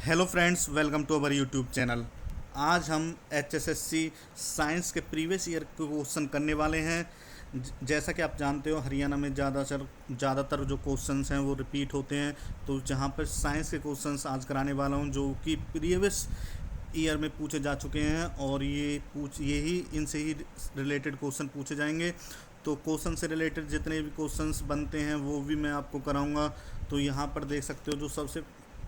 Hello friends, welcome to our YouTube channel. आज हम HSSC science के प्रीवियस ईयर के क्वेश्चन करने वाले हैं। जैसा कि आप जानते हो, हरियाणा में ज़्यादातर जो क्वेश्चंस हैं वो रिपीट होते हैं। तो जहां पर साइंस के क्वेश्चंस आज कराने वाला हूं जो कि प्रीवियस ईयर में पूछे जा चुके हैं, और यही इनसे ही रिलेटेड क्वेश्चन पूछे जाएंगे। तो क्वेश्चन से रिलेटेड जितने भी क्वेश्चंस बनते हैं वो भी मैं आपको कराऊंगा। तो यहाँ पर देख सकते हो, जो सबसे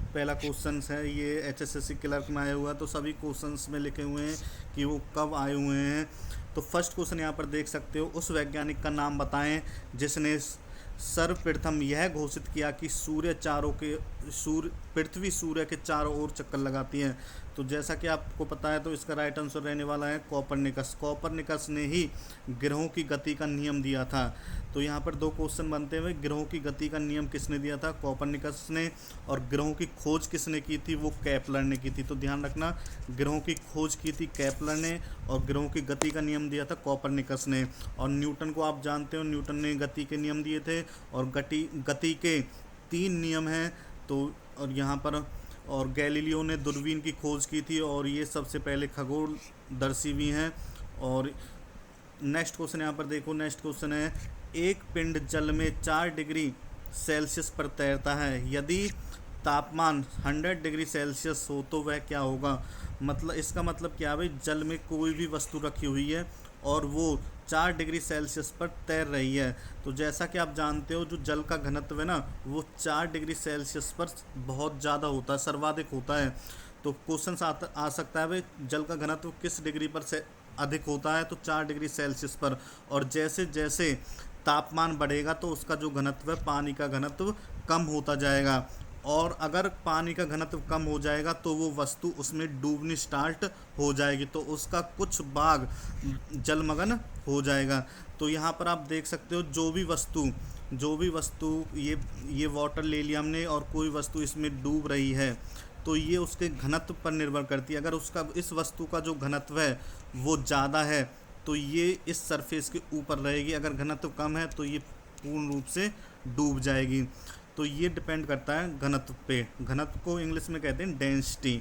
पहला क्वेश्चंस है ये एचएसएससी क्लर्क में आया हुआ है। तो सभी क्वेश्चंस में लिखे हुए हैं कि वो कब आए हुए हैं। तो फर्स्ट क्वेश्चन यहाँ पर देख सकते हो, उस वैज्ञानिक का नाम बताएं जिसने सर्वप्रथम यह घोषित किया कि पृथ्वी सूर्य के चारों ओर चक्कर लगाती है। तो जैसा कि आपको पता है, तो इसका राइट आंसर रहने वाला है कॉपरनिकस। कॉपरनिकस ने ही ग्रहों की गति का नियम दिया था। तो यहाँ पर दो क्वेश्चन बनते हुए, ग्रहों की गति का नियम किसने दिया था? कॉपरनिकस ने। और ग्रहों की खोज किसने की थी? वो केपलर ने की थी। तो ध्यान रखना, ग्रहों की खोज की थी केपलर ने और ग्रहों की गति का नियम दिया था कॉपरनिकस ने। और न्यूटन को आप जानते हो, न्यूटन ने गति के नियम दिए थे। और गति के 3 नियम हैं। तो और यहाँ पर और गैलीलियो ने दूरबीन की खोज की थी, और ये सबसे पहले खगोलदर्शी भी हैं। और नेक्स्ट क्वेश्चन यहाँ पर देखो, नेक्स्ट क्वेश्चन है, एक पिंड जल में 4 डिग्री सेल्सियस पर तैरता है। यदि तापमान 100 डिग्री सेल्सियस हो तो वह क्या होगा? मतलब इसका मतलब क्या है भाई, जल में कोई भी वस्तु रखी हुई है और वो 4 डिग्री सेल्सियस पर तैर रही है। तो जैसा कि आप जानते हो, जो जल का घनत्व है ना, वो 4 डिग्री सेल्सियस पर बहुत ज़्यादा होता है, सर्वाधिक होता है। तो क्वेश्चन आ सकता है भाई, जल का घनत्व किस डिग्री पर से अधिक होता है? तो 4 डिग्री सेल्सियस पर। और जैसे जैसे तापमान बढ़ेगा तो उसका जो घनत्व है, पानी का घनत्व कम होता जाएगा। और अगर पानी का घनत्व कम हो जाएगा तो वो वस्तु उसमें डूबनी स्टार्ट हो जाएगी, तो उसका कुछ भाग जलमग्न हो जाएगा। तो यहाँ पर आप देख सकते हो, जो भी वस्तु ये वाटर ले लिया हमने, और कोई वस्तु इसमें डूब रही है, तो ये उसके घनत्व पर निर्भर करती है। अगर उसका इस वस्तु का जो घनत्व है वो ज़्यादा है तो ये इस सरफेस के ऊपर रहेगी, अगर घनत्व कम है तो ये पूर्ण रूप से डूब जाएगी। तो ये डिपेंड करता है घनत्व पे। घनत्व को इंग्लिश में कहते हैं डेंसिटी।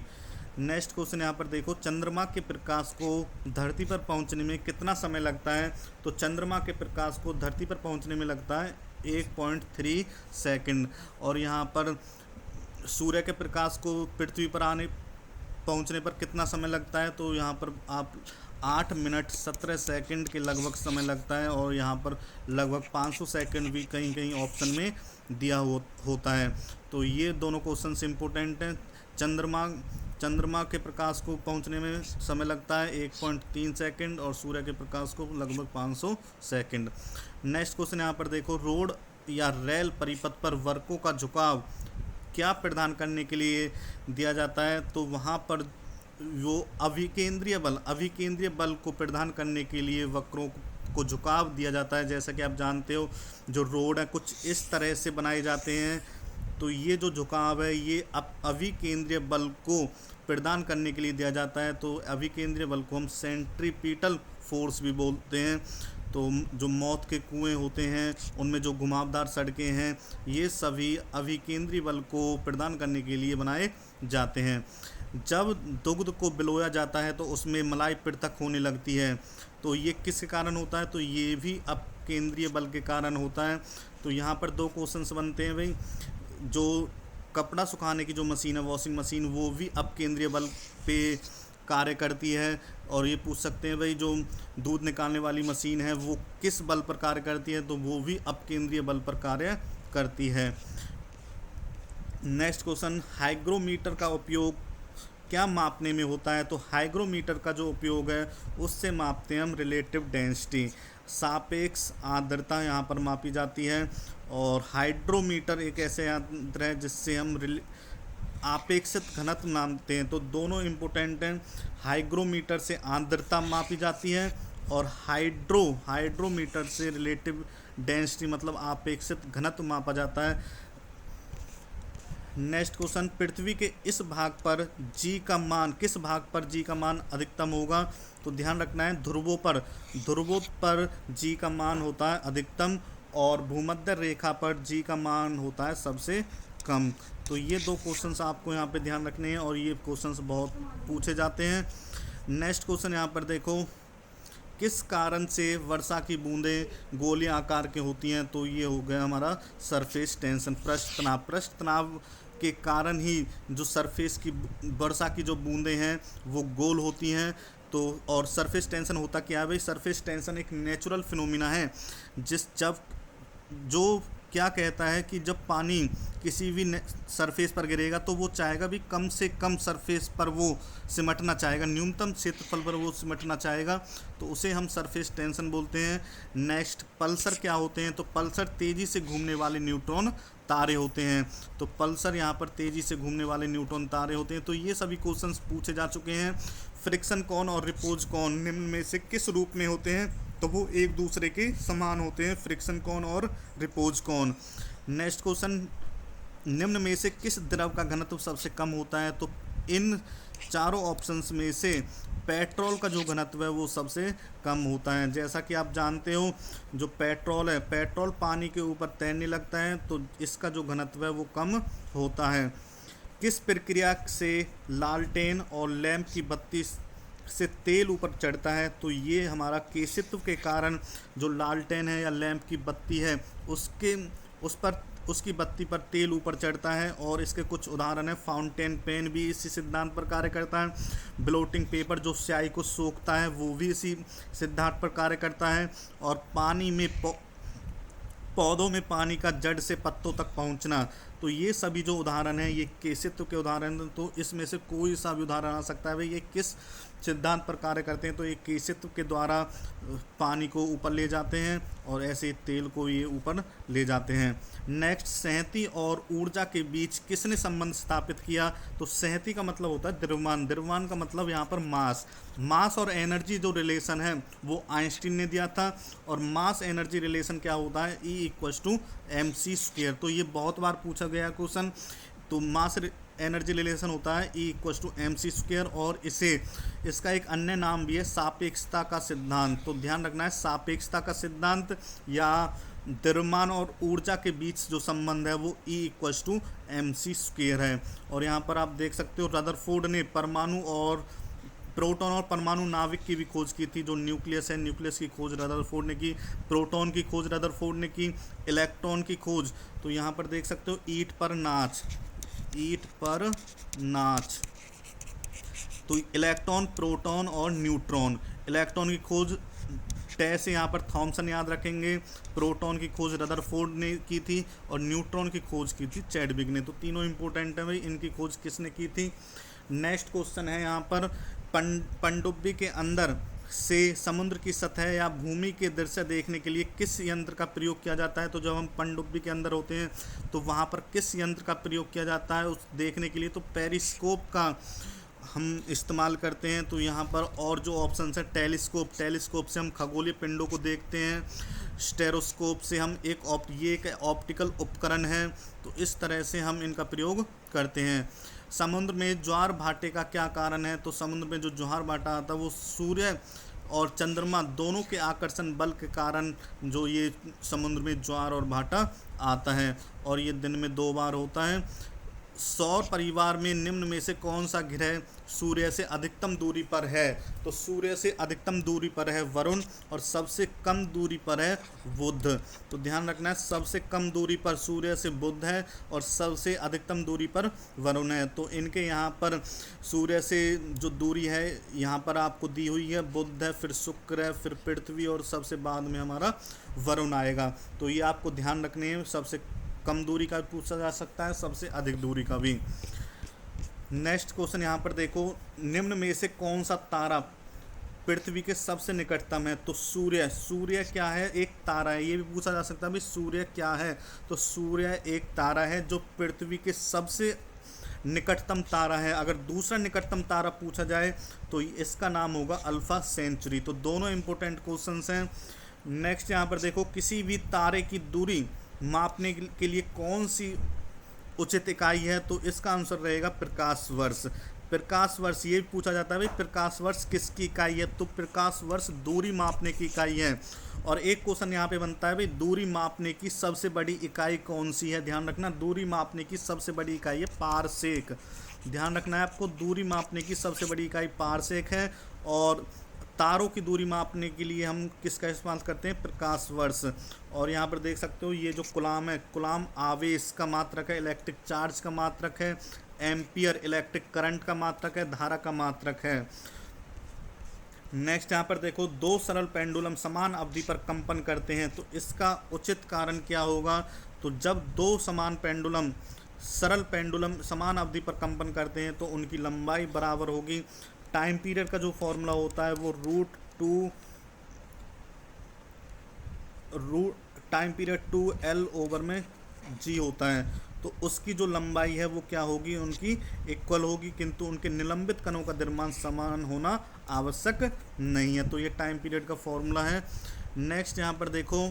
नेक्स्ट क्वेश्चन यहाँ पर देखो, चंद्रमा के प्रकाश को धरती पर पहुँचने में कितना समय लगता है? तो चंद्रमा के प्रकाश को धरती पर पहुँचने में लगता है 1.3 सेकंड। और यहाँ पर सूर्य के प्रकाश को पृथ्वी पर पहुंचने पर कितना समय लगता है? तो यहाँ पर आप 8 मिनट 17 सेकंड के लगभग समय लगता है। और यहाँ पर लगभग 500 सेकंड भी कहीं कहीं ऑप्शन में दिया होता है। तो ये दोनों क्वेश्चन इम्पोर्टेंट हैं। चंद्रमा के प्रकाश को पहुंचने में समय लगता है 1.3 सेकंड, और सूर्य के प्रकाश को लगभग 500 सेकंड। नेक्स्ट क्वेश्चन यहाँ पर देखो, रोड या रेल परिपथ पर वर्कों का झुकाव क्या प्रदान करने के लिए दिया जाता है? तो वहाँ पर वो अभिकेंद्रीय बल को प्रदान करने के लिए वक्रों को झुकाव दिया जाता है। जैसा कि आप जानते हो, जो रोड है कुछ इस तरह से बनाए जाते हैं। तो ये जो झुकाव है ये अभिकेंद्रीय बल को प्रदान करने के लिए दिया जाता है। तो अभिकेंद्रीय बल को हम सेंट्रीपिटल फोर्स भी बोलते हैं। तो जो मौत के कुएं होते हैं उनमें जो घुमावदार सड़कें हैं, ये सभी अभिकेंद्रीय बल को प्रदान करने के लिए बनाए जाते हैं। जब दुग्ध को बिलोया जाता है तो उसमें मलाई पृथक होने लगती है। तो ये किसके कारण होता है? तो ये भी अपकेंद्रीय बल के कारण होता है। तो यहाँ पर दो क्वेश्चंस बनते हैं भाई, जो कपड़ा सुखाने की जो मशीन है, वॉशिंग मशीन, वो भी अपकेंद्रीय बल पे कार्य करती है। और ये पूछ सकते हैं भाई, जो दूध निकालने वाली मशीन है वो किस बल पर कार्य करती है? तो वो भी अपकेंद्रीय बल पर कार्य करती है। नेक्स्ट क्वेश्चन, हाइग्रोमीटर का उपयोग क्या मापने में होता है? तो हाइग्रोमीटर का जो उपयोग है उससे मापते हैं हम रिलेटिव डेंसिटी, सापेक्ष आर्द्रता यहाँ पर मापी जाती है। और हाइड्रोमीटर एक ऐसे यंत्र है जिससे हम आपेक्षित घनत्व मापते हैं। तो दोनों इम्पोर्टेंट हैं। हाइग्रोमीटर से आर्द्रता मापी जाती है, और हाइड्रोमीटर से रिलेटिव डेंसिटी मतलब आपेक्षित घनत्व मापा जाता है। नेक्स्ट क्वेश्चन, पृथ्वी के किस भाग पर जी का मान अधिकतम होगा? तो ध्यान रखना है, ध्रुवों पर जी का मान होता है अधिकतम, और भूमध्य रेखा पर जी का मान होता है सबसे कम। तो ये दो क्वेश्चंस आपको यहाँ पे ध्यान रखने हैं और ये क्वेश्चंस बहुत पूछे जाते हैं। नेक्स्ट क्वेश्चन यहाँ पर देखो, किस कारण से वर्षा की बूंदें गोले आकार के होती हैं? तो ये हो गया हमारा सरफेस टेंशन, पृष्ठ तनाव। पृष्ठ तनाव के कारण ही जो सरफेस की वर्षा की जो बूंदें हैं वो गोल होती हैं। तो और सरफेस टेंशन होता क्या है भाई? सरफेस टेंशन एक नेचुरल फिनोमिना है जब जो क्या कहता है कि जब पानी किसी भी सरफेस पर गिरेगा तो वो चाहेगा भी कम से कम सरफेस पर वो सिमटना चाहेगा, न्यूनतम क्षेत्रफल पर वो सिमटना चाहेगा, तो उसे हम सरफेस टेंशन बोलते हैं। नेक्स्ट, पल्सर क्या होते हैं? तो पल्सर तेज़ी से घूमने वाले न्यूट्रॉन तारे होते हैं। तो पल्सर यहाँ पर तेज़ी से घूमने वाले न्यूट्रॉन तारे होते हैं। तो ये सभी क्वेश्चंस पूछे जा चुके हैं। फ्रिक्शन कौन और रिपोज कौन निम्न में से किस रूप में होते हैं? तो वो एक दूसरे के समान होते हैं, फ्रिक्शन कौन और रिपोज कौन। नेक्स्ट क्वेश्चन, निम्न में से किस द्रव का घनत्व सबसे कम होता है? तो इन चारों ऑप्शंस में से पेट्रोल का जो घनत्व है वो सबसे कम होता है। जैसा कि आप जानते हो जो पेट्रोल है, पेट्रोल पानी के ऊपर तैरने लगता है तो इसका जो घनत्व है वो कम होता है। किस प्रक्रिया से लालटेन और लैंप की बत्ती से तेल ऊपर चढ़ता है? तो ये हमारा केशित्व के कारण जो लालटेन है या लैंप की बत्ती है उसकी बत्ती पर तेल ऊपर चढ़ता है। और इसके कुछ उदाहरण है, फाउंटेन पेन भी इसी सिद्धांत पर कार्य करता है, ब्लोटिंग पेपर जो स्याही को सोखता है वो भी इसी सिद्धांत पर कार्य करता है, और पानी में पौधों में पानी का जड़ से पत्तों तक पहुंचना, तो ये सभी जो उदाहरण हैं ये केशित्व के उदाहरण हैं। तो इसमें से कोई सा भी उदाहरण आ सकता है भाई, ये किस सिद्धांत पर कार्य करते हैं? तो ये केशित्व के द्वारा पानी को ऊपर ले जाते हैं और ऐसे तेल को ये ऊपर ले जाते हैं। नेक्स्ट, सहती और ऊर्जा के बीच किसने संबंध स्थापित किया? तो सहती का मतलब होता है द्रव्यमान, द्रव्यमान का मतलब यहाँ पर मास और एनर्जी जो रिलेशन है वो आइंस्टीन ने दिया था। और मास एनर्जी रिलेशन क्या होता है? E=mc²। तो ये बहुत बार पूछा गया क्वेश्चन। तो मास एनर्जी रिलेशन होता है E=mc², और इसका एक अन्य नाम भी है सापेक्षता का सिद्धांत। तो ध्यान रखना है, सापेक्षता का सिद्धांत या द्रव्यमान और ऊर्जा के बीच जो संबंध है वो E=mc² है। और यहाँ पर आप देख सकते हो रदरफोर्ड ने परमाणु और प्रोटॉन और परमाणु नाविक की भी खोज की थी। जो न्यूक्लियस है, न्यूक्लियस की खोज रदरफोर्ड ने की, प्रोटॉन की खोज रदरफोर्ड ने की, इलेक्ट्रॉन की खोज तो यहाँ पर देख सकते हो ईंट पर नाच। तो इलेक्ट्रॉन, प्रोटॉन और न्यूट्रॉन। इलेक्ट्रॉन की खोज से यहाँ पर थॉमसन याद रखेंगे, प्रोटॉन की खोज रदरफोर्ड ने की थी और न्यूट्रॉन की खोज की थी चैडविक ने। तो तीनों इंपॉर्टेंट है भाई, इनकी खोज किसने की थी। नेक्स्ट क्वेश्चन है यहाँ पर, पनडुब्बी के अंदर से समुद्र की सतह या भूमि के दृश्य देखने के लिए किस यंत्र का प्रयोग किया जाता है? तो जब हम पनडुब्बी के अंदर होते हैं तो वहाँ पर किस यंत्र का प्रयोग किया जाता है उस देखने के लिए? तो पेरिस्कोप का हम इस्तेमाल करते हैं। तो यहाँ पर और जो ऑप्शन है, टेलीस्कोप से हम खगोलीय पिंडों को देखते हैं, स्टेरोस्कोप से हम एक ऑप्टिकल उपकरण है। तो इस तरह से हम इनका प्रयोग करते हैं। समुद्र में ज्वार भाटे का क्या कारण है? तो समुद्र में जो ज्वार भाटा आता है वो सूर्य और चंद्रमा दोनों के आकर्षण बल के कारण जो ये समुद्र में ज्वार और भाटा आता है, और ये दिन में 2 बार होता है। सौर परिवार में निम्न में से कौन सा ग्रह सूर्य से अधिकतम दूरी पर है? तो सूर्य से अधिकतम दूरी पर है वरुण, और सबसे कम दूरी पर है बुध। तो ध्यान रखना है, सबसे कम दूरी पर सूर्य से बुध है और सबसे अधिकतम दूरी पर वरुण है। तो इनके यहाँ पर सूर्य से जो दूरी है यहाँ पर आपको दी हुई है, बुध है, फिर शुक्र है, फिर पृथ्वी, और सबसे बाद में हमारा वरुण आएगा। तो ये आपको ध्यान रखने हैं, सबसे कम दूरी का पूछा जा सकता है, सबसे अधिक दूरी का भी। नेक्स्ट क्वेश्चन यहाँ पर देखो, निम्न में से कौन सा तारा पृथ्वी के सबसे निकटतम है? तो सूर्य क्या है? एक तारा है। ये भी पूछा जा सकता है भाई सूर्य क्या है? तो सूर्य एक तारा है जो पृथ्वी के सबसे निकटतम तारा है। अगर दूसरा निकटतम तारा पूछा जाए तो इसका नाम होगा अल्फा सेंचुरी। तो दोनों इंपॉर्टेंट क्वेश्चंस हैं। नेक्स्ट यहाँ पर देखो, किसी भी तारे की दूरी मापने के लिए कौन सी उचित इकाई है? तो इसका आंसर रहेगा प्रकाश वर्ष। प्रकाश वर्ष, ये पूछा जाता है भाई प्रकाश वर्ष किसकी इकाई है, तो प्रकाश वर्ष दूरी मापने की इकाई है। और एक क्वेश्चन यहाँ पे बनता है भाई दूरी मापने की सबसे बड़ी इकाई कौन सी है, ध्यान रखना दूरी मापने की सबसे बड़ी इकाई है पारसेक, ध्यान रखना है आपको, दूरी मापने की सबसे बड़ी इकाई पारसेक है। और तारों की दूरी मापने के लिए हम किसका इस्तेमाल करते हैं, प्रकाश वर्ष। और यहाँ पर देख सकते हो ये जो कूलाम है, कूलाम आवेश का मात्रक है, इलेक्ट्रिक चार्ज का मात्रक है, एम्पियर इलेक्ट्रिक करंट का मात्रक है, धारा का मात्रक है। नेक्स्ट यहाँ पर देखो दो सरल पेंडुलम समान अवधि पर कंपन करते हैं, तो इसका उचित कारण क्या होगा, तो जब दो समान पेंडुलम सरल पेंडुलम समान अवधि पर कंपन करते हैं तो उनकी लंबाई बराबर होगी। टाइम पीरियड का जो फॉर्मूला होता है वो टाइम पीरियड 2L ओवर में G होता है, तो उसकी जो लंबाई है वो क्या होगी, उनकी इक्वल होगी, किंतु उनके निलंबित कणों का द्रव्यमान समान होना आवश्यक नहीं है। तो ये टाइम पीरियड का फॉर्मूला है। नेक्स्ट यहाँ पर देखो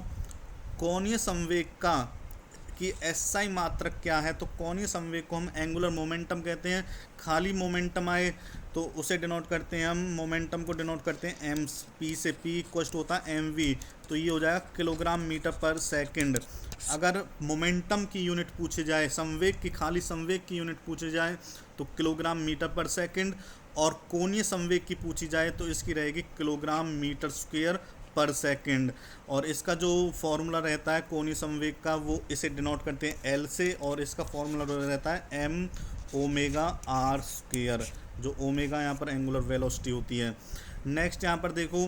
कोणीय संवेग का कि SI मात्रक क्या है, तो कोणीय संवेग को हम एंगुलर मोमेंटम कहते हैं। खाली मोमेंटम आए तो उसे डिनोट करते हैं हम, मोमेंटम को डिनोट करते हैं एम, पी से P इक्वल होता है MV, तो ये हो जाएगा किलोग्राम मीटर पर सेकंड। अगर मोमेंटम की यूनिट पूछी जाए, संवेग की, खाली संवेग की यूनिट पूछी जाए तो किलोग्राम मीटर पर सेकंड, और कोणीय संवेग की पूछी जाए तो इसकी रहेगी किलोग्राम मीटर स्क्वायर पर सेकंड। और इसका जो फॉर्मूला रहता है कोणीय संवेग का वो इसे डिनोट करते हैं L से, और इसका फॉर्मूला रहता है m ओमेगा r स्क्वायर, जो ओमेगा यहाँ पर एंगुलर वेलोसिटी होती है। नेक्स्ट यहाँ पर देखो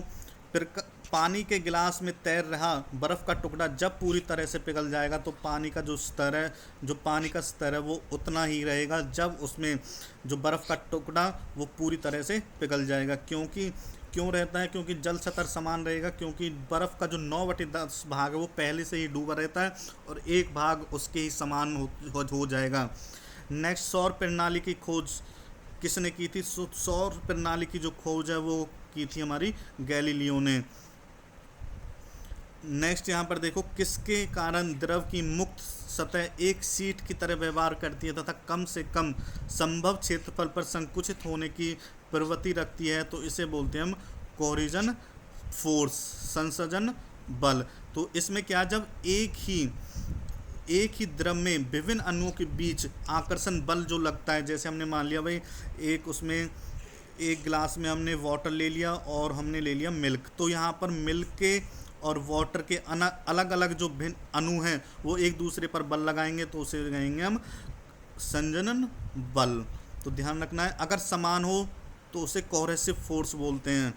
फिर पानी के गिलास में तैर रहा बर्फ़ का टुकड़ा जब पूरी तरह से पिघल जाएगा, तो पानी का जो स्तर है, जो पानी का स्तर है वो उतना ही रहेगा जब उसमें जो बर्फ़ का टुकड़ा वो पूरी तरह से पिघल जाएगा। क्यों रहता है, क्योंकि जल स्तर समान रहेगा, क्योंकि बर्फ़ का जो 9/10 भाग है वो पहले से ही डूबा रहता है और एक भाग उसके ही समान हो जाएगा। नेक्स्ट सौर प्रणाली की खोज किसने की थी, सौर प्रणाली की जो खोज है वो की थी हमारी गैलीलियो ने। नेक्स्ट यहाँ पर देखो किसके कारण द्रव की मुक्त सतह एक सीट की तरह व्यवहार करती है तथा कम से कम संभव क्षेत्रफल पर संकुचित होने की प्रवृत्ति रखती है, तो इसे बोलते हैं हम कोरिजन फोर्स, संसर्जन बल। तो इसमें क्या, जब एक ही द्रव में विभिन्न अणुओं के बीच आकर्षण बल जो लगता है, जैसे हमने मान लिया भाई एक गिलास में हमने वाटर ले लिया और हमने ले लिया मिल्क, तो यहाँ पर मिल्क के और वाटर के अलग अलग जो भिन्न अणु हैं वो एक दूसरे पर बल लगाएंगे, तो उसे कहेंगे हम संजनन बल। तो ध्यान रखना है, अगर समान हो तो उसे कोहेसिव फोर्स बोलते हैं।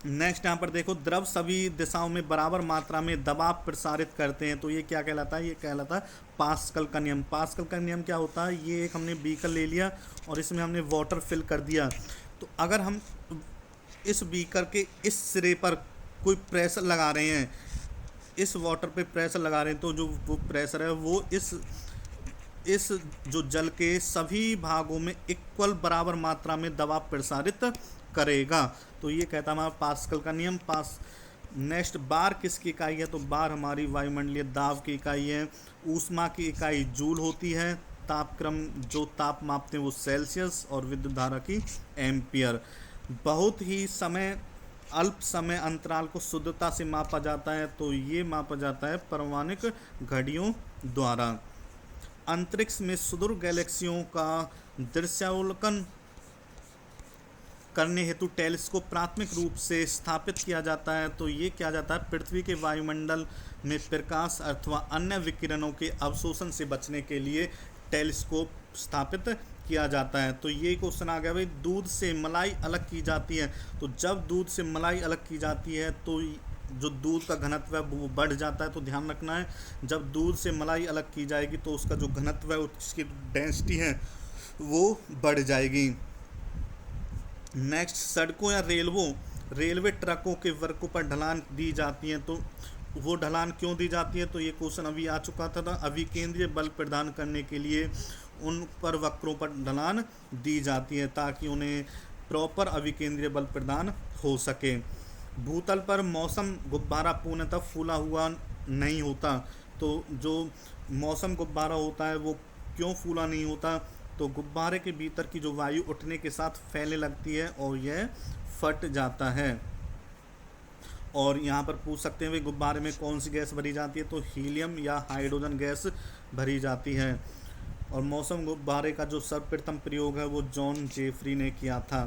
नेक्स्ट यहाँ पर देखो द्रव सभी दिशाओं में बराबर मात्रा में दबाव प्रसारित करते हैं, तो ये क्या कहलाता है, ये कहलाता है पास्कल का नियम। पास्कल का नियम क्या होता है, ये एक हमने बीकर ले लिया और इसमें हमने वाटर फिल कर दिया, तो अगर हम इस बीकर के इस सिरे पर कोई प्रेशर लगा रहे हैं, इस वाटर पे प्रेशर लगा रहे हैं, तो जो वो प्रेशर है वो इस जो जल के सभी भागों में इक्वल बराबर मात्रा में दबाव प्रसारित करेगा, तो ये कहता है हमारा पास्कल का नियम। नेक्स्ट बार किसकी इकाई है, तो बार हमारी वायुमंडलीय दाब की इकाई है। ऊष्मा की इकाई जूल होती है। तापक्रम जो ताप मापते हैं वो सेल्सियस, और विद्युत धारा की एम्पियर। बहुत ही अल्प समय अंतराल को शुद्धता से मापा जाता है, तो ये मापा जाता है परमाणुक घड़ियों द्वारा। अंतरिक्ष में सुदूर गैलेक्सियों का दृश्यावलोकन करने हेतु टेलीस्कोप प्राथमिक रूप से स्थापित किया जाता है, तो ये किया जाता है पृथ्वी के वायुमंडल में प्रकाश अथवा अन्य विकिरणों के अवशोषण से बचने के लिए टेलीस्कोप स्थापित किया जाता है। तो ये क्वेश्चन आ गया भाई, दूध से मलाई अलग की जाती है, तो जब दूध से मलाई अलग की जाती है तो जो दूध का घनत्व है वो बढ़ जाता है, तो ध्यान रखना है, जब दूध से मलाई अलग की जाएगी तो उसका जो घनत्व है, उसकी डेंसिटी है वो बढ़ जाएगी। नेक्स्ट सड़कों या रेलवे ट्रकों के वर्गों पर ढलान दी जाती है, तो वो ढलान क्यों दी जाती है, तो ये क्वेश्चन अभी आ चुका था। अभिकेंद्रीय बल प्रदान करने के लिए उन पर वक्रों पर ढलान दी जाती है ताकि उन्हें प्रॉपर अभिकेंद्रीय बल प्रदान हो सके। भूतल पर मौसम गुब्बारा पूर्णतः फूला हुआ नहीं होता, तो जो मौसम गुब्बारा होता है वो क्यों फूला नहीं होता? तो गुब्बारे के भीतर की जो वायु उठने के साथ फैलने लगती है और यह फट जाता है। और यहाँ पर पूछ सकते हैं भाई गुब्बारे में कौन सी गैस भरी जाती है? तो हीलियम या हाइड्रोजन गैस भरी जाती है। और मौसम गुब्बारे का जो सर्वप्रथम प्रयोग है वो जॉन जेफरी ने किया था।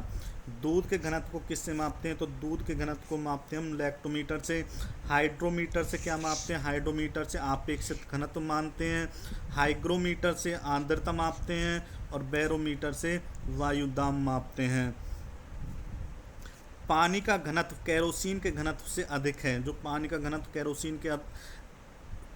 दूध के घनत्व को किससे मापते हैं? तो दूध के घनत्व को मापते हैं हम लैक्टोमीटर से। हाइड्रोमीटर से क्या मापते हैं? हाइड्रोमीटर से आपेक्षिक घनत्व मानते हैं। हाइग्रोमीटर से आर्द्रता मापते हैं। और बैरोमीटर से वायु दाब मापते हैं। पानी का घनत्व केरोसिन के घनत्व से अधिक है। जो पानी का घनत्व केरोसिन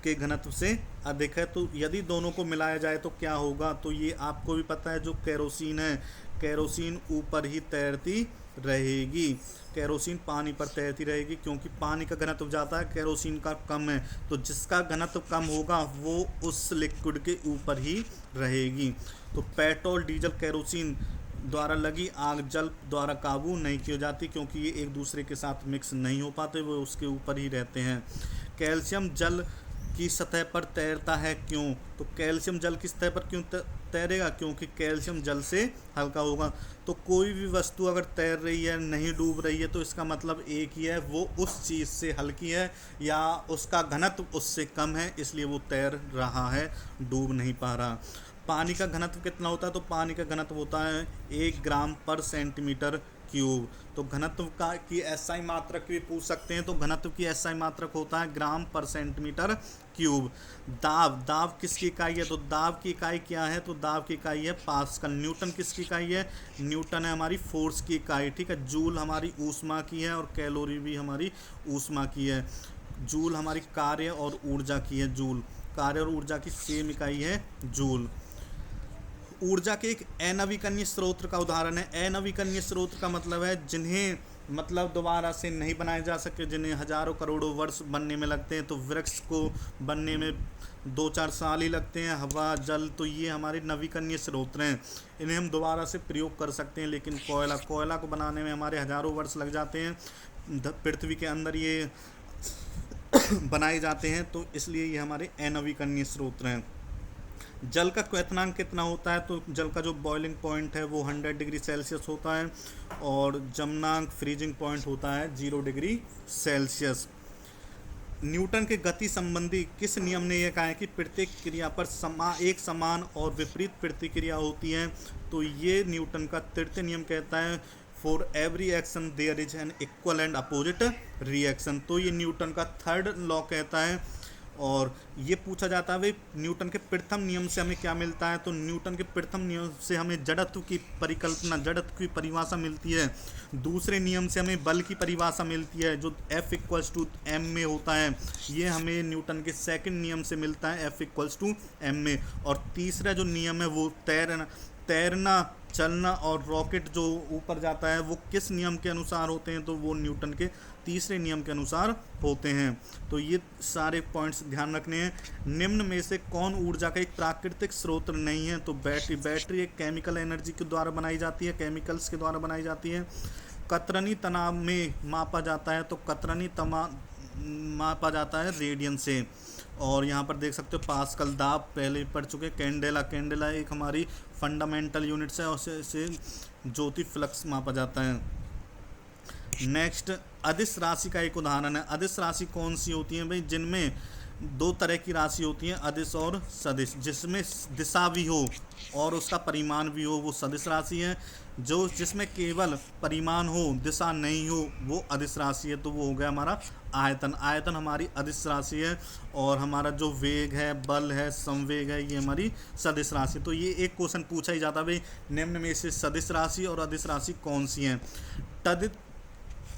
के घनत्व से अधिक है। तो यदि दोनों को मिलाया जाए तो क्या होगा? तो ये आपको भी पता है, जो केरोसिन है, केरोसिन ऊपर ही तैरती रहेगी। केरोसिन पानी पर तैरती रहेगी, क्योंकि पानी का घनत्व ज़्यादा है, केरोसिन का कम है। तो जिसका घनत्व कम होगा वो उस लिक्विड के ऊपर ही रहेगी। तो पेट्रोल, डीजल, केरोसिन द्वारा लगी आग जल द्वारा काबू नहीं की जाती, क्योंकि ये एक दूसरे के साथ मिक्स नहीं हो पाते, वो उसके ऊपर ही रहते हैं। कैल्शियम जल की सतह पर तैरता है, क्यों? तो कैल्शियम जल की सतह पर क्यों तैरेगा? क्योंकि कैल्शियम जल से हल्का होगा। तो कोई भी वस्तु अगर तैर रही है, नहीं डूब रही है, तो इसका मतलब एक ही है, वो उस चीज़ से हल्की है या उसका घनत्व उससे कम है, इसलिए वो तैर रहा है, डूब नहीं पा रहा। पानी का घनत्व कितना होता है? तो पानी का घनत्व होता है 1 ग्राम पर सेंटीमीटर क्यूब। तो घनत्व का की एसआई मात्रक भी पूछ सकते हैं। तो घनत्व की एसआई मात्रक होता है ग्राम पर सेंटीमीटर क्यूब। दाब किसकी इकाई है? तो दाब की इकाई क्या है? तो दाब की इकाई है पास्कल। न्यूटन किसकी इकाई है? न्यूटन है हमारी फोर्स की इकाई, ठीक है। जूल हमारी ऊष्मा की है और कैलोरी भी हमारी ऊष्मा की है। जूल हमारी कार्य और ऊर्जा की है। जूल कार्य और ऊर्जा की सेम इकाई है जूल। ऊर्जा के एक अनवीकरणीय स्रोत का उदाहरण है। अनवीकरणीय स्रोत का मतलब है जिन्हें दोबारा से नहीं बनाए जा सके, जिन्हें हजारों करोड़ों वर्ष बनने में लगते हैं। तो वृक्ष को बनने में 2-4 साल ही लगते हैं, हवा, जल, तो ये हमारे नवीकरणीय स्रोत हैं। इन्हें हम दोबारा से प्रयोग कर सकते हैं। लेकिन कोयला को बनाने में हमारे हजारों वर्ष लग जाते हैं। पृथ्वी के अंदर ये बनाए जाते हैं, तो इसलिए ये हमारे अनवीकरणीय स्रोत हैं। जल का क्वथनांक कितना होता है? तो जल का जो बॉइलिंग पॉइंट है वो 100 डिग्री सेल्सियस होता है और जमनांक, फ्रीजिंग पॉइंट होता है 0 डिग्री सेल्सियस। न्यूटन के गति संबंधी किस नियम ने यह कहा है कि प्रत्येक क्रिया पर एक समान और विपरीत प्रतिक्रिया होती है? तो ये न्यूटन का तृतीय नियम कहता है, for every action there is an equal and opposite reaction. तो ये न्यूटन का थर्ड लॉ कहता है। और ये पूछा जाता है भाई न्यूटन के प्रथम नियम से हमें क्या मिलता है? तो न्यूटन के प्रथम नियम से हमें जड़त्व की परिकल्पना, जड़त्व की परिभाषा मिलती है। दूसरे नियम से हमें बल की परिभाषा मिलती है, जो F=m में होता है। ये हमें न्यूटन के सेकंड नियम से मिलता है, F=m में। और तीसरा जो नियम है वो तैरना, चलना और रॉकेट जो ऊपर जाता है वो किस नियम के अनुसार होते हैं? तो वो न्यूटन के तीसरे नियम के अनुसार होते हैं। तो ये सारे पॉइंट्स ध्यान रखने हैं। निम्न में से कौन ऊर्जा का एक प्राकृतिक स्रोत नहीं है? तो बैटरी एक केमिकल एनर्जी के द्वारा बनाई जाती है, केमिकल्स के द्वारा बनाई जाती है। कतरनी तनाव में मापा जाता है, तो कतरनी मापा जाता है रेडियन से। और यहाँ पर देख सकते हो पास्कल, दाब पहले पढ़ चुके। कैंडेला एक हमारी फंडामेंटल यूनिट्स है और से ज्योति फ्लक्स मापा जाता है। नेक्स्ट, अदिश राशि का एक उदाहरण है। अदिश राशि कौन सी होती है भाई? जिनमें 2 तरह की राशि होती है, अदिश और सदिश। जिसमें दिशा भी हो और उसका परिमाण भी हो वो सदिश राशि है। जिसमें केवल परिमाण हो, दिशा नहीं हो, वो अदिश राशि है। तो वो हो गया हमारा आयतन हमारी अदिश राशि है। और हमारा जो वेग है, बल है, संवेग है, ये हमारी सदिश राशि। तो ये एक क्वेश्चन पूछा ही जाता है भाई निम्न में से सदिश राशि और अदिश राशि कौन सी हैं?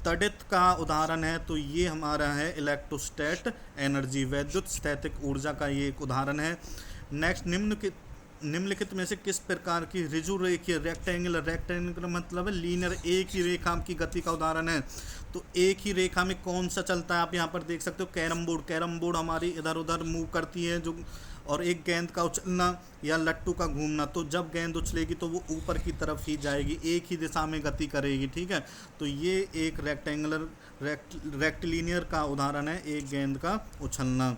तड़ित का उदाहरण है, तो ये हमारा है इलेक्ट्रोस्टैट एनर्जी, वैद्युत स्थैतिक ऊर्जा का ये एक उदाहरण है। नेक्स्ट, निम्नलिखित में से किस प्रकार की ऋजु रेखीय रेक्टेंगुलर मतलब है लीनियर, एक ही रेखा की गति का उदाहरण है? तो एक ही रेखा में कौन सा चलता है? आप यहाँ पर देख सकते हो कैरम बोर्ड हमारी इधर उधर मूव करती है जो, और एक गेंद का उछलना या लट्टू का घूमना। तो जब गेंद उछलेगी तो वो ऊपर की तरफ ही जाएगी, एक ही दिशा में गति करेगी, ठीक है। तो ये एक रेक्टेंगुलर रेक्टिलिनियर का उदाहरण है एक गेंद का उछलना।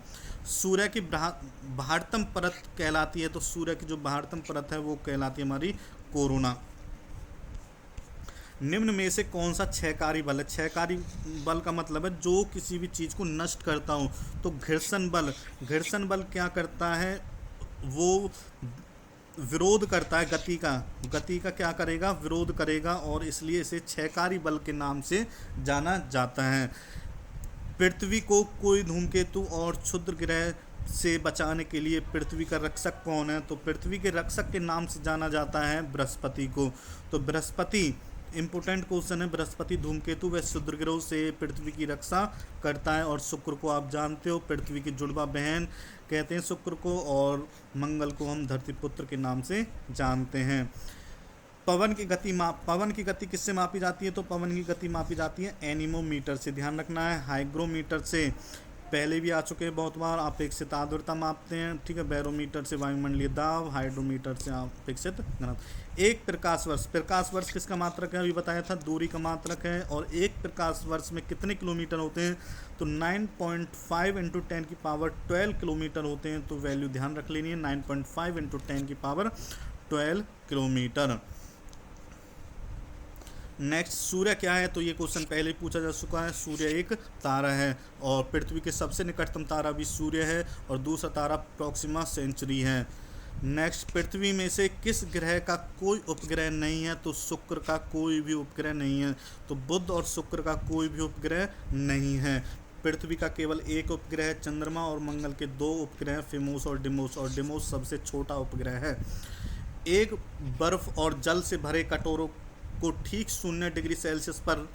सूर्य की बाहरतम परत कहलाती है, तो सूर्य की जो बाहरतम परत है वो कहलाती है हमारी कोरोना। निम्न में से कौन सा क्षयकारी बल है? क्षयकारी बल का मतलब है जो किसी भी चीज़ को नष्ट करता हो। तो घर्षण बल, घर्षण बल क्या करता है? वो विरोध करता है गति का, गति का क्या करेगा? विरोध करेगा, और इसलिए इसे क्षयकारी बल के नाम से जाना जाता है। पृथ्वी को कोई धूमकेतु और क्षुद्र ग्रह से बचाने के लिए पृथ्वी का रक्षक कौन है? तो पृथ्वी के रक्षक के नाम से जाना जाता है बृहस्पति को। तो बृहस्पति इम्पोर्टेंट क्वेश्चन है। बृहस्पति धूमकेतु व क्षुद्र ग्रहों से पृथ्वी की रक्षा करता है। और शुक्र को आप जानते हो पृथ्वी की जुड़वा बहन कहते हैं शुक्र को, और मंगल को हम धरती पुत्र के नाम से जानते हैं। पवन की गति किससे मापी जाती है? तो पवन की गति मापी जाती है एनीमोमीटर से। ध्यान रखना है, हाइग्रोमीटर से पहले भी आ चुके हैं बहुत बार। अपेक्षित आर्द्रता मापते हैं, ठीक है। बैरोमीटर से वायुमंडलीय दाब, हाइड्रोमीटर से अपेक्षित घनत्व। एक प्रकाश वर्ष किसका मात्रक है? अभी बताया था, दूरी का मात्रक है। और एक प्रकाश वर्ष में कितने किलोमीटर होते हैं? तो 9.5 × 10⁻12 किलोमीटर होते हैं। तो वैल्यू ध्यान रख लेनी है, 9.5 × 10⁻12 किलोमीटर। नेक्स्ट, सूर्य क्या है? तो ये क्वेश्चन पहले ही पूछा जा चुका है। सूर्य एक तारा है, और पृथ्वी के सबसे निकटतम तारा भी सूर्य है, और दूसरा तारा प्रोक्सिमा सेंचुरी है। नेक्स्ट, पृथ्वी में से किस ग्रह का कोई उपग्रह नहीं है? तो शुक्र का कोई भी उपग्रह नहीं है। तो बुध और शुक्र का कोई भी उपग्रह नहीं है। पृथ्वी का केवल एक उपग्रह है चंद्रमा, और मंगल के 2 उपग्रह हैं, फेमोस और डिमोस, और डिमोस सबसे छोटा उपग्रह है। एक बर्फ और जल से भरे कटोरों को ठीक 0 डिग्री सेल्सियस पर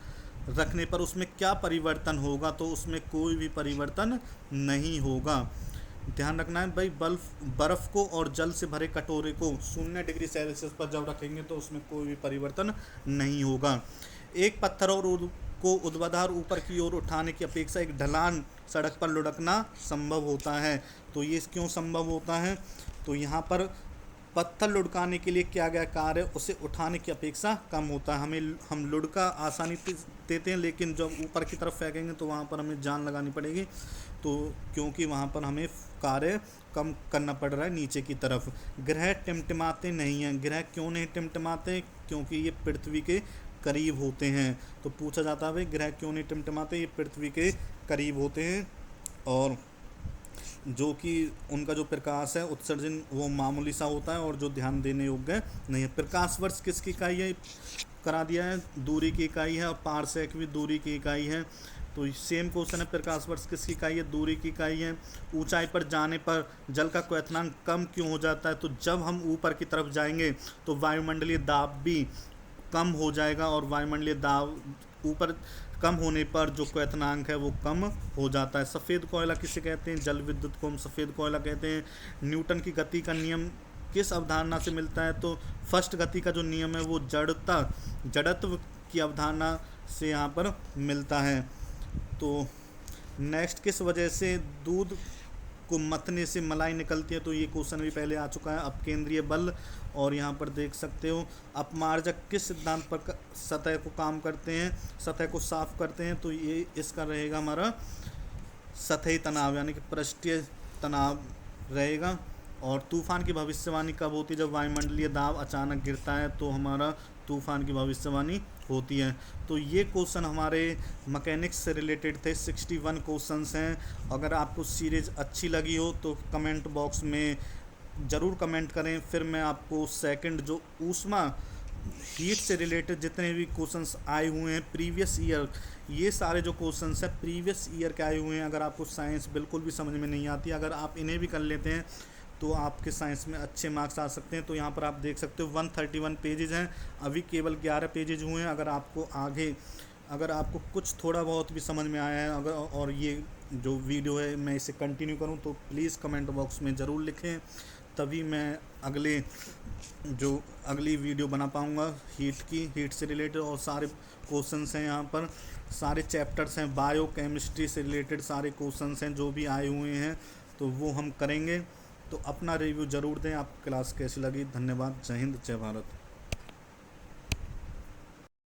रखने पर उसमें क्या परिवर्तन होगा? तो उसमें कोई भी परिवर्तन नहीं होगा। ध्यान रखना है भाई, बर्फ़ को और जल से भरे कटोरे को 0 डिग्री सेल्सियस पर जब रखेंगे तो उसमें कोई भी परिवर्तन नहीं होगा। एक पत्थर को ऊर्ध्वाधर ऊपर की ओर उठाने की अपेक्षा एक ढलान सड़क पर लुढ़कना संभव होता है। तो ये क्यों संभव होता है? तो यहाँ पर पत्थर लुढ़काने के लिए किया गया कार्य उसे उठाने की अपेक्षा कम होता है। हम लुढ़का आसानी देते हैं, लेकिन जब ऊपर की तरफ फेंकेंगे तो वहाँ पर हमें जान लगानी पड़ेगी। तो क्योंकि वहाँ पर हमें कार्य कम करना पड़ रहा है नीचे की तरफ। ग्रह टिमटिमाते नहीं हैं। ग्रह क्यों नहीं टिमटिमाते? क्योंकि ये पृथ्वी के करीब होते हैं। तो पूछा जाता है भाई ग्रह क्यों नहीं टिमटिमाते? ये पृथ्वी के करीब होते हैं, और जो कि उनका जो प्रकाश है उत्सर्जन वो मामूली सा होता है, और जो ध्यान देने योग्य नहीं है। प्रकाश वर्ष किसकी इकाई है? करा दिया है, दूरी की इकाई है, और पारसेक भी दूरी की इकाई है। तो सेम क्वेश्चन है, प्रकाश वर्ष किसकी इकाई है? दूरी की इकाई है। ऊंचाई पर जाने पर जल का क्वथनांक कम क्यों हो जाता है? तो जब हम ऊपर की तरफ जाएंगे तो वायुमंडलीय दाब भी कम हो जाएगा, और वायुमंडलीय दाब ऊपर कम होने पर जो क्वथनांक है वो कम हो जाता है। सफ़ेद कोयला किसे कहते हैं? जल विद्युत को हम सफ़ेद कोयला कहते हैं। न्यूटन की गति का नियम किस अवधारणा से मिलता है? तो फर्स्ट गति का जो नियम है वो जड़त्व की अवधारणा से यहाँ पर मिलता है। तो नेक्स्ट, किस वजह से दूध को मथने से मलाई निकलती है? तो ये क्वेश्चन भी पहले आ चुका है। अपकेंद्रीय बल, और यहाँ पर देख सकते हो अपमार्जक किस सिद्धांत पर सतह को काम करते हैं, सतह को साफ करते हैं? तो ये इसका रहेगा हमारा सतही तनाव, यानी कि पृष्ठीय तनाव रहेगा। और तूफान की भविष्यवाणी कब होती है? जब वायुमंडलीय दाब अचानक गिरता है तो हमारा तूफान की भविष्यवाणी होती है। तो ये क्वेश्चन हमारे मैकेनिक्स से रिलेटेड थे। 61 क्वेश्चंस हैं। अगर आपको सीरीज़ अच्छी लगी हो तो कमेंट बॉक्स में ज़रूर कमेंट करें। फिर मैं आपको सेकंड जो ऊष्मा हीट से रिलेटेड जितने भी क्वेश्चंस आए हुए हैं प्रीवियस ईयर, ये सारे जो क्वेश्चंस हैं प्रीवियस ईयर के आए हुए हैं। अगर आपको साइंस बिल्कुल भी समझ में नहीं आती, अगर आप इन्हें भी कर लेते हैं तो आपके साइंस में अच्छे मार्क्स आ सकते हैं। तो यहाँ पर आप देख सकते हो 131 पेजेज हैं, अभी केवल 11 पेजेज हुए हैं। अगर आपको कुछ थोड़ा बहुत भी समझ में आया है और ये जो वीडियो है मैं इसे कंटिन्यू करूँ, तो प्लीज़ कमेंट बॉक्स में ज़रूर लिखें, तभी मैं अगली वीडियो बना पाऊँगा हीट से रिलेटेड। और सारे क्वेश्चंस हैं यहाँ पर, सारे चैप्टर्स हैं, बायो केमिस्ट्री से रिलेटेड सारे क्वेश्चंस हैं जो भी आए हुए हैं, तो वो हम करेंगे। तो अपना रिव्यू ज़रूर दें। आपको क्लास कैसी लगी? धन्यवाद। जय हिंद, जय भारत।